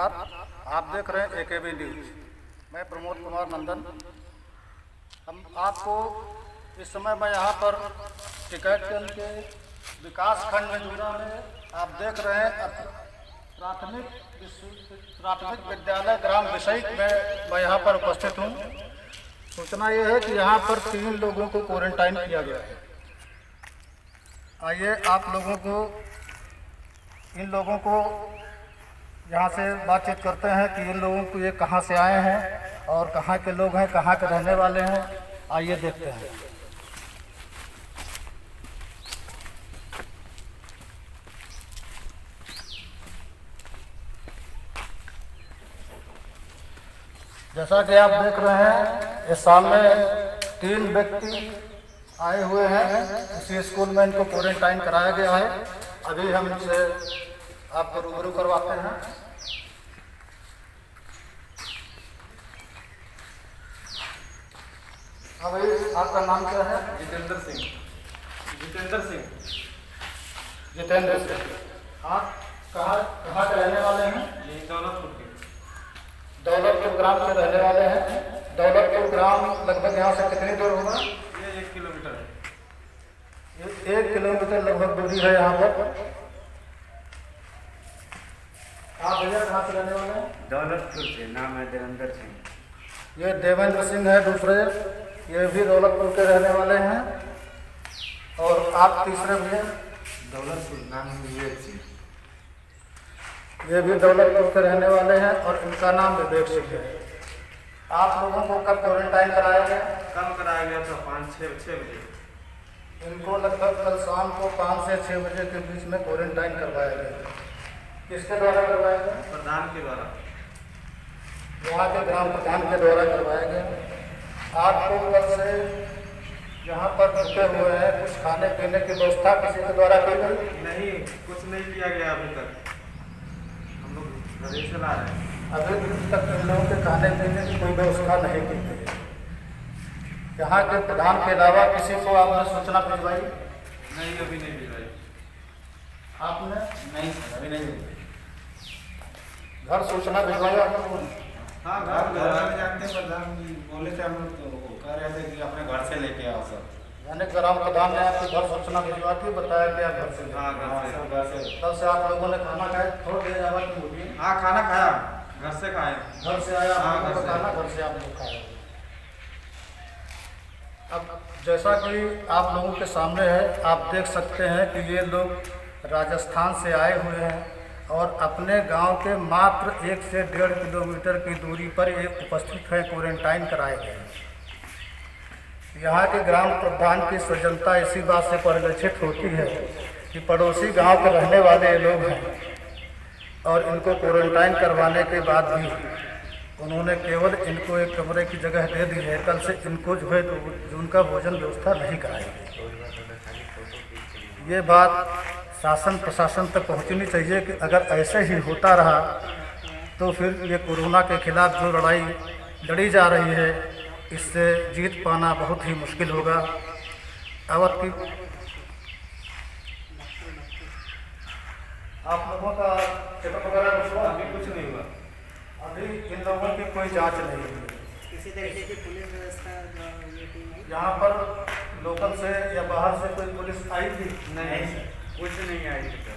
नमस्कार। आप देख रहे हैं AKB न्यूज। मैं प्रमोद कुमार नंदन। हम आपको इस समय मैं यहाँ पर टिकैतगंज के विकास खंड में जुड़ा में आप देख रहे हैं प्राथमिक विद्यालय ग्राम विषयक में मैं यहाँ पर उपस्थित हूँ। सूचना ये है कि यहाँ पर 3 लोगों को क्वारंटाइन किया गया है। आइए आप लोगों को इन लोगों को यहाँ से बातचीत करते हैं कि इन लोगों को ये कहाँ से आए हैं और कहाँ के लोग हैं, कहाँ के रहने वाले हैं। आइए देखते हैं। जैसा कि आप देख रहे हैं, इस सामने 3 व्यक्ति आए हुए हैं। इसी स्कूल में इनको क्वारंटाइन कराया गया है। अभी हम इनसे आपको रूबरू करवाते हैं। हाँ भाई, आपका नाम क्या है? जितेंद्र सिंह। जितेंद्र सिंह। आप कहाँ के रहने वाले हैं? यही दौलतपुर के। दौलतपुर ग्राम के रहने वाले हैं। दौलतपुर ग्राम लगभग यहाँ से कितनी दूर होगा? ये 1 किलोमीटर है। 1 किलोमीटर लगभग दूरी है यहाँ पर। आप भैया कहाँ से रहने वाले हैं? दौलतपुर से। नाम है देवेंद्र सिंह। ये देवेंद्र सिंह है दूसरे, ये भी दौलतपुर के रहने वाले हैं। और आप तीसरे भैया? दौलतपुर। नाम है विवेक सिंह। ये भी दौलतपुर के रहने वाले हैं और इनका नाम विवेक सिंह है। आप लोगों को कब क्वारंटाइन कराया गया? कल कराया गया था 5-6 बजे। इनको लगभग कल शाम को 5 से 6 बजे के बीच में क्वारंटाइन करवाया गया। किसके द्वारा करवाया गया? प्रधान के द्वारा। यहाँ के ग्राम प्रधान के द्वारा करवाया गया। आपको कल से यहाँ पर रुके हुए हैं, कुछ खाने पीने की व्यवस्था किसी के द्वारा की गई? नहीं, कुछ नहीं किया गया अभी तक। हम लोग घर से ला रहे हैं। अभी तक इन लोगों के खाने पीने की कोई व्यवस्था नहीं की गई। यहाँ के प्रधान के अलावा किसी को आपने सूचना भिजवाई? नहीं, अभी नहीं भिजवाई। आपने? नहीं सर, अभी नहीं भिजवाई। घर सूचना भिजवाया आप लोगों ने? हाँ, घर में जानते हैं। प्रधान जी बोले थे, हम लोग तो कह रहे थे कि अपने घर से लेके आओ सर। यानी ग्राम प्रधान ने आपके घर सूचना भिजवा के बताया कि आप घर से? हाँ, घर से। कल से आप लोगों ने खाना खाया? थोड़ी देर आवाज की होगी। हाँ, खाना खाया, घर से खाए। घर से आया? हाँ, आप लोगों का खाना घर से आप लोग खाए। अब जैसा कि आप लोगों के सामने है, आप देख सकते हैं कि ये लोग राजस्थान से आए हुए हैं और अपने गांव के मात्र 1 से 1.5 किलोमीटर की दूरी पर ये उपस्थित हैं, क्वारंटाइन कराए गए हैं। यहाँ के ग्राम प्रधान की सजगता इसी बात से परिलक्षित होती है कि पड़ोसी गांव के रहने वाले लोग हैं और इनको क्वारंटाइन करवाने के बाद भी उन्होंने केवल इनको एक कमरे की जगह दे दी है। कल से इनको जो है तो उनका भोजन व्यवस्था नहीं कराएगी। ये बात शासन प्रशासन तक पहुंचनी चाहिए कि अगर ऐसे ही होता रहा तो फिर ये कोरोना के खिलाफ जो लड़ाई लड़ी जा रही है, इससे जीत पाना बहुत ही मुश्किल होगा। अवध की आप लोगों का चेकअप वगैरह कुछ हुआ? अभी कुछ नहीं हुआ। अभी इन लोगों की कोई जांच नहीं हुई। किसी तरीके की पुलिस व्यवस्था यहाँ पर लोकल से या बाहर से कोई पुलिस आई थी? नहीं, कुछ नहीं आई सर।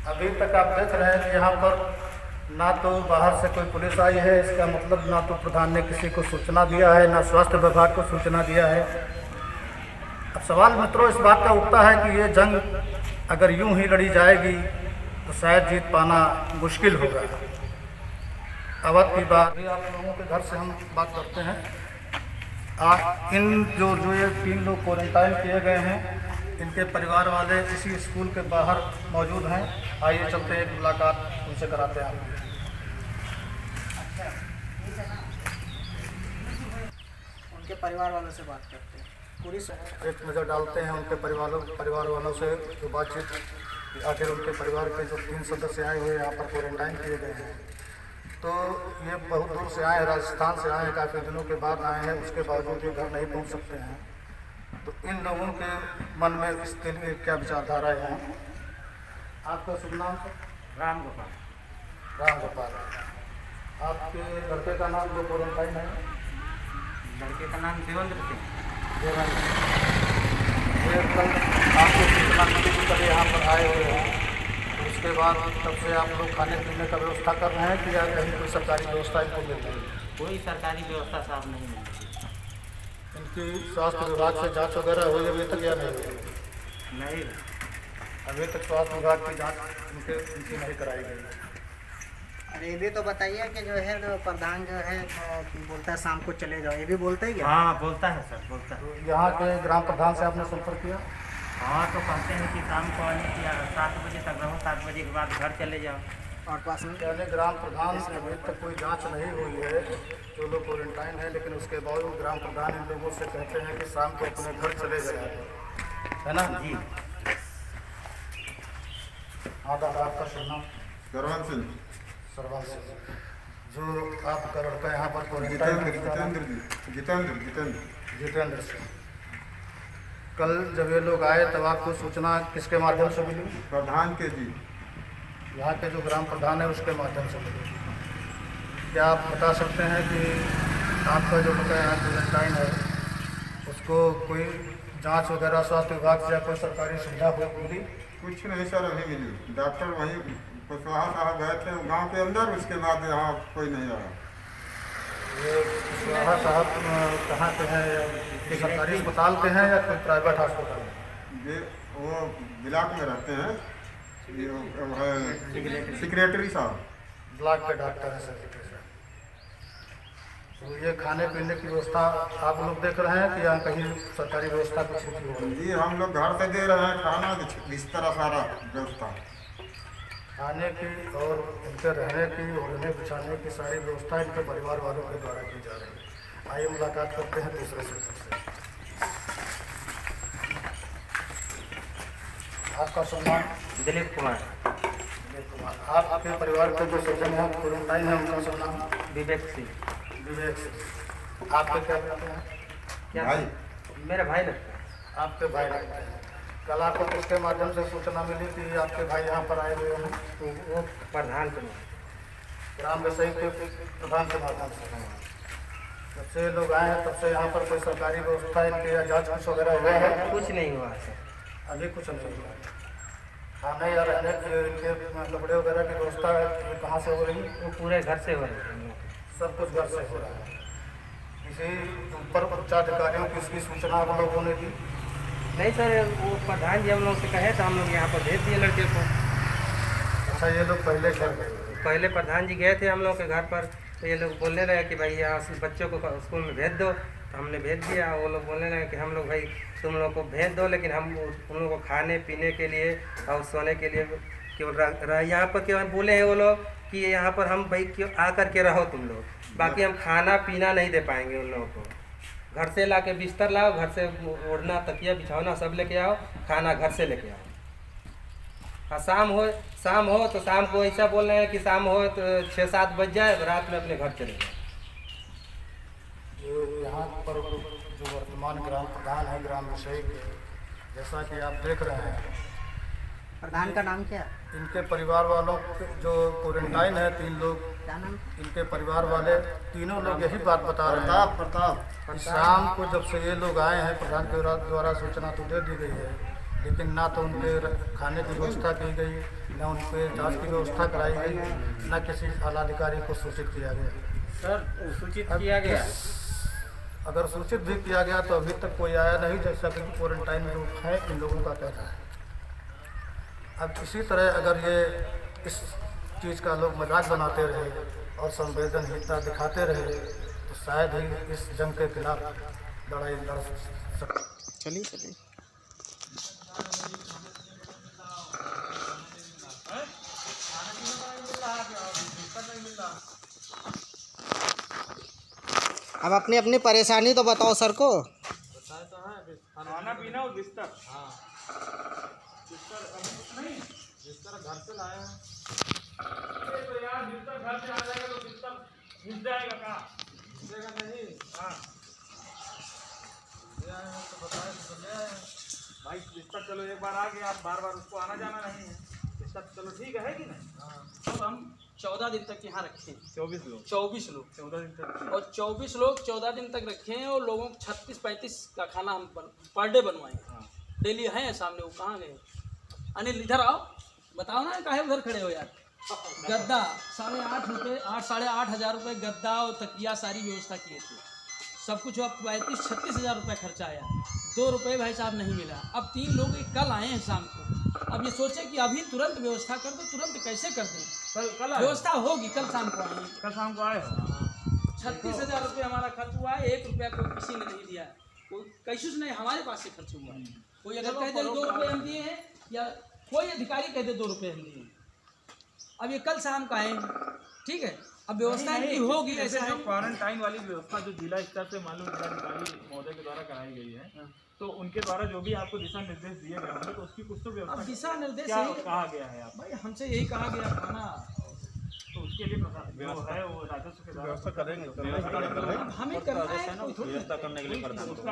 अभी तक आप देख रहे हैं कि यहाँ पर ना तो बाहर से कोई पुलिस आई है, इसका मतलब ना तो प्रधान ने किसी को सूचना दिया है, ना स्वास्थ्य विभाग को सूचना दिया है। अब सवाल मित्रों इस बात का उठता है कि ये जंग अगर यूं ही लड़ी जाएगी तो शायद जीत पाना मुश्किल होगा। अवध की बात आप लोगों के घर से हम बात करते हैं। इन जो ये 3 लोग क्वारंटाइन किए गए हैं, इनके परिवार वाले इसी स्कूल के बाहर मौजूद हैं। आइए चलते हैं, एक मुलाकात उनसे कराते हैं। उनके परिवार वालों से बात करते हैं। पुलिस एक नज़र डालते हैं उनके परिवार वालों से जो बातचीत, आखिर उनके परिवार के जो 3 सदस्य आए हुए यहाँ पर क्वारंटाइन किए गए हैं, तो ये बहुत दूर से आए हैं, राजस्थान से आए हैं, काफ़ी दिनों के बाद आए हैं, उसके बावजूद ये घर नहीं पहुँच सकते हैं। तो इन लोगों के मन में इसके लिए क्या विचारधारा है? आपका शुभ नाम? राम गोपाल। राम गोपाल। आपके लड़के का नाम जो क्वारंटाइन है? लड़के का नाम देवेंद्र सिंह। ये कल आपको सूचना मिली कि कल यहाँ पर आए हुए हैं, तो उसके बाद तब से आप लोग खाने पीने का व्यवस्था कर रहे हैं कि या कहीं कोई सरकारी व्यवस्था इनको मिल रही है? कोई सरकारी व्यवस्था साहब नहीं मिल रही। इनकी स्वास्थ्य विभाग से जांच वगैरह हुई अभी तक या नहीं हुई? नहीं, अभी तक स्वास्थ्य विभाग की जांच इनकी नहीं कराई गई। और ये भी तो बताइए कि जो है जो प्रधान जो है बोलता है शाम को चले जाओ, ये भी बोलते ही क्या? हाँ बोलता है सर, बोलता है। तो यहाँ के ग्राम प्रधान से आपने संपर्क किया? हाँ तो कहते हैं कि शाम को आने की 7 बजे तक रहो, 7 बजे के बाद घर चले जाओ। और पास में यानी ग्राम प्रधान से अभी तक कोई जांच नहीं हुई है जो लोग क्वारंटाइन है, लेकिन उसके बावजूद ग्राम प्रधान इन लोगों से कहते हैं कि शाम को अपने घर चले जाए, है ना जी? हाँ दादा, आपका शुभ नाम? सरवन सिंह। सरवन सिंह। जो आपका लड़का यहाँ पर जितेंद्र सिंह, कल जब ये लोग आए तब आपको सूचना किसके माध्यम से मिली? प्रधान के जी। यहाँ के जो ग्राम प्रधान है उसके माध्यम से मिली। क्या आप बता सकते हैं कि आपका जो लड़का यहाँ क्वारंटाइन है उसको कोई जांच वगैरह स्वास्थ्य विभाग से या कोई सरकारी सुविधा मिली? कुछ नहीं सर, अभी मिली। डॉक्टर वहीं कुशवाहा साहब गए थे गांव के अंदर, उसके बाद यहाँ कोई नहीं आया। ये कुशवाहा साहब कहाँ के हैं? कि सरकारी अस्पताल के हैं या कोई प्राइवेट हॉस्पिटल है? ये वो ब्लॉक में रहते हैं, ये वो है सेक्रेटरी साहब। ब्लॉक के डॉक्टर हैं, सेक्रेटरी साहब। तो ये खाने पीने की व्यवस्था आप लोग देख रहे हैं कि यहाँ कहीं सरकारी व्यवस्था कुछ नहीं हो रही? जी हम लोग घर से दे रहे हैं खाना, बिस्तर सारा व्यवस्था। खाने की और इनके रहने की, ओढ़ने बिछाने की सारी व्यवस्था इनके परिवार वालों के द्वारा की जा रही है। आइए मुलाकात करते हैं दूसरे सदस्य से। आपका सम्मान? दिलीप कुमार। दिलीप कुमार। आपके परिवार के जो सज्जन हैं क्वारंटाइन है उनका सम्मान? विवेक सिंह। विवेक सिंह। आपके क्या लगते हैं? क्या भाई। मेरा भाई लगता है। आपके भाई लगते हैं। कल आपको किसके माध्यम से सूचना मिली कि आपके भाई यहाँ पर आए हुए हैं? तो वो प्रधान के ग्राम रसोई के प्रधान के माध्यम से। जब से लोग आए हैं तब से यहाँ पर कोई सरकारी व्यवस्था इनके या जाँच कुछ वगैरह हुआ है? कुछ नहीं हुआ सर। अभी कुछ नहीं हुआ। खाने या रहने के इनके कपड़े वगैरह की व्यवस्था कहाँ से हो रही है? वो पूरे घर से हो रहे हैं। सब कुछ घर से हो रहा है। किसी ऊपर उच्चाधिकारियों की इसकी सूचना आप लोगों ने दी? नहीं सर, वो प्रधान जी हम लोग से कहे तो हम लोग यहाँ पर भेज दिए लड़के को। अच्छा, ये लोग पहले घर गए? पहले प्रधान जी गए थे हम लोग के घर पर, तो ये लोग बोलने लगे कि भाई यहाँ से बच्चों को स्कूल में भेज दो, तो हमने भेज दिया। वो लोग बोलने लगे कि हम लोग भाई तुम लोग को भेज दो, लेकिन हम उन लोगों को खाने पीने के लिए और सोने के लिए केवल यहाँ पर केवल बोले हैं वो लोग कि यहाँ पर हम भाई क्यों आकर के रहो तुम लोग, बाकी हम खाना पीना नहीं दे पाएंगे उन लोगों को। घर से ला के बिस्तर लाओ, घर से ओढ़ना तकिया बिछाना सब लेके आओ, खाना घर से लेके आओ। और शाम हो तो शाम को ऐसा बोल रहे हैं कि शाम हो तो 6-7 बज जाए तो रात में अपने घर चले जाए। जो यहाँ पर जो वर्तमान ग्राम प्रधान है ग्राम रसोई के, जैसा कि आप देख रहे हैं, प्रधान का नाम क्या? इनके परिवार वालों के जो क्वारंटाइन है 3 लोग, क्या नाम? इनके परिवार वाले तीनों लोग यही बात बता रहे हैं। प्रताप। शाम को जब से ये लोग आए हैं प्रधान के द्वारा सूचना तो दे दी गई है, लेकिन ना तो उनके खाने की व्यवस्था की गई, ना उनके जांच की व्यवस्था कराई गई, ना किसी आलाधिकारी को सूचित किया गया। सर सूचित किया गया, अगर सूचित भी किया गया तो अभी तक कोई आया नहीं, जैसा कि क्वारंटाइन जो है इन लोगों का कहना है। अब इसी तरह अगर ये इस चीज़ का लोग मजाक बनाते रहे और संवेदनहीनता दिखाते रहे तो शायद ही इस जंग के खिलाफ लड़ाई लड़ सकते। चलिए अब अपनी अपनी परेशानी तो बताओ सर को। खाना पीना और बिस्तर। हाँ बिस्तर नहीं, बिस्तर घर से लाए हैं। तो यार बिस्तर घर से आ जाएगा तो बिस्तर मिल जाएगा कहाँ? मिलेगा नहीं। हाँ ले आए हैं तो बताए तो ले आए हैं भाई। बिस्तर चलो एक बार आ गया, आप बार बार उसको आना जाना नहीं है। तब चलो ठीक है कि नहीं। अब हम 14 दिन तक यहाँ रखें, 24 लोग 24 लोग 14 दिन तक। और 24 लोग 14 दिन तक रखें और लोगों को 36-35 का खाना हम पर डे बनवाएं। हाँ। डेली हैं सामने, वो कहाँ गए? अनिल इधर आओ, बताओ ना काहे उधर खड़े हो यार। गद्दा 8.5 रुपये, 8-8.5 हज़ार रुपये गद्दा और तकिया सारी व्यवस्था किए थे, सब कुछ। अब 35-36 हज़ार रुपये खर्चा आया, 2 रुपये भाई साहब नहीं मिला। अब 3 लोग कल आए हैं शाम को, अब ये सोचे कि अभी तुरंत व्यवस्था कर दो, तुरंत कैसे कर दें? कल आए? व्यवस्था होगी, कल शाम को आएंगे। कल शाम को आए हो? 36,000 रुपये हमारा खर्च हुआ है, 1 रुपया कोई किसी ने नहीं दिया, कोई कैसे नहीं हमारे पास से खर्च हुआ है। कोई अगर कह दे 2 रुपये हम दिए हैं, या कोई अधिकारी कह दे 2 रुपये हम दिए हैं। अब ये कल शाम का आएंगे, ठीक है। अब व्यवस्था इनकी होगी, ऐसा जो है। क्वारंटाइन वाली व्यवस्था जो जिला स्तर से मालूम जिलाधिकारी महोदय के द्वारा कराई गई है, तो उनके द्वारा जो भी आपको दिशा निर्देश दिए गए होंगे, तो उसकी कुछ तो अब व्यवस्था दिशा निर्देश क्या यही कहा गया है आप? भाई हमसे यही कहा गया खाना, तो उसके लिए जो है वो राजस्व के द्वारा व्यवस्था करेंगे। अब हमें करना है, कोई थोड़ी उसका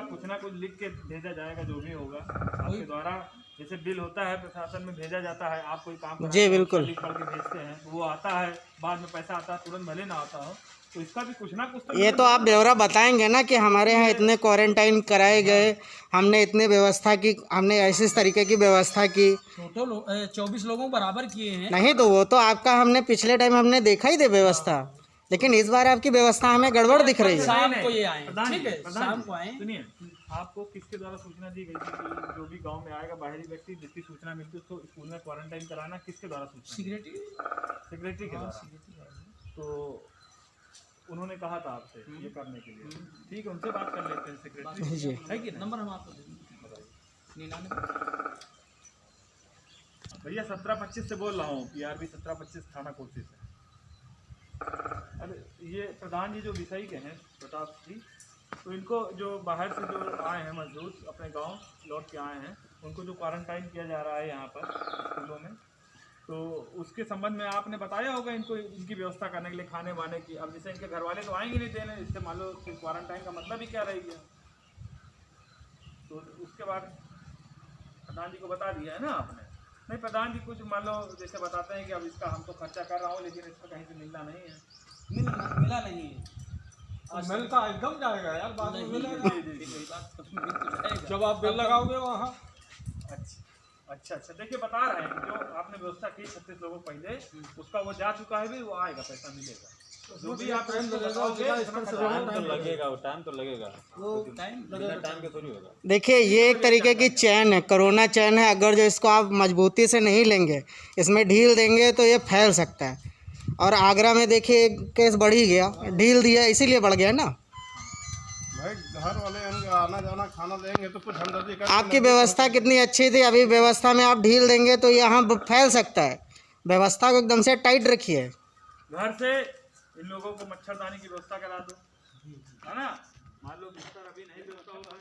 कुछ ना कुछ लिख के भेजा जाएगा, जो भी होगा आपके द्वारा। जैसे बिल होता है प्रशासन में भेजा जाता है, आप कोई काम जी, बिल्कुल। लिख पढ़ के भेजते हैं, वो आता है, बाद में पैसा आता है, तुरंत भले ना आता हो, तो इसका भी कुछ ना कुछ ये तो आप ब्यौरा बताएंगे ना कि हमारे यहाँ इतने क्वारंटाइन कराए गए, हमने इतनी व्यवस्था की, हमने ऐसे तरीके की व्यवस्था की। टोटल 24 लोगों बराबर किए हैं। नहीं तो वो तो आपका हमने पिछले टाइम हमने देखा ही दे व्यवस्था, लेकिन इस बार आपकी व्यवस्था हमें गड़बड़ दिख रही है। शाम को ये आए, प्रधान ठीक है, जी, प्रधान शाम जी, को आए। सुनिए, आपको किसके द्वारा सूचना दी गई थी कि जो भी गांव में आएगा बाहरी व्यक्ति, जिसकी सूचना मिलती है उसको स्कूल में क्वारंटाइन कराना, किसके द्वारा सूचना? सेक्रेटरी के द्वारा। तो उन्होंने कहा था आपसे ये करने के लिए, ठीक है, उनसे बात कर लेते हैं सेक्रेटरी जी। है कि नहीं? नंबर हम आपको दे देंगे। 99 भैया 1725 से बोल रहा हूँ, PRB 1725 थाना कोसी से। अरे ये प्रधान जी जो विषय के हैं प्रताप जी, तो इनको जो बाहर से जो आए हैं मजदूर, अपने गांव लौट के आए हैं, उनको जो क्वारंटाइन किया जा रहा है यहाँ पर स्कूलों में, तो उसके संबंध में आपने बताया होगा इनको, इनकी व्यवस्था करने के लिए खाने वाने की। अब जैसे इनके घर वाले तो आएंगे नहीं देने, इससे मान लो कि क्वारंटाइन का मतलब ही क्या रह गया। तो उसके बाद प्रधान जी को बता दिया है ना आपने? नहीं, प्रधान जी कुछ मान लो जैसे बताते हैं कि अब इसका हम तो खर्चा कर रहा हूँ, लेकिन इसका कहीं से मिलना नहीं है। मिला नहीं है। मिलता एकदम जाएगा यार, बाद में मिलेगा। जब आप बिल लगाओगे वहाँ। अच्छा, देखिए बता रहे हैं कि जो आपने व्यवस्था की 36 लोगों पहले, उसका वो जा चुका है भी, वो आएगा, पैसा मिलेगा। जो भी आप टाइम लगेगा, वो टाइम तो लगेगा, वो टाइम टाइम के थोड़ी होगा। देखिए ये एक तरीके की चैन है, कोरोना चैन है। अगर जो इसको आप मजबूती से नहीं लेंगे, इसमें ढील देंगे तो ये फैल सकता है। और आगरा में देखिए केस बढ़ ही गया, ढील दिया इसीलिए बढ़ गया ना। भाई घर वाले आना जाना खाना देंगे तो कुछ हमदर्दी कर। आपकी व्यवस्था कितनी अच्छी थी, अभी व्यवस्था में आप ढील देंगे तो यहाँ फैल सकता है। व्यवस्था को एकदम से टाइट रखिए। घर से इन लोगों को मच्छरदानी की व्यवस्था करा दो, है ना? मान लो बिस्तर अभी नहीं व्यवस्था होगा,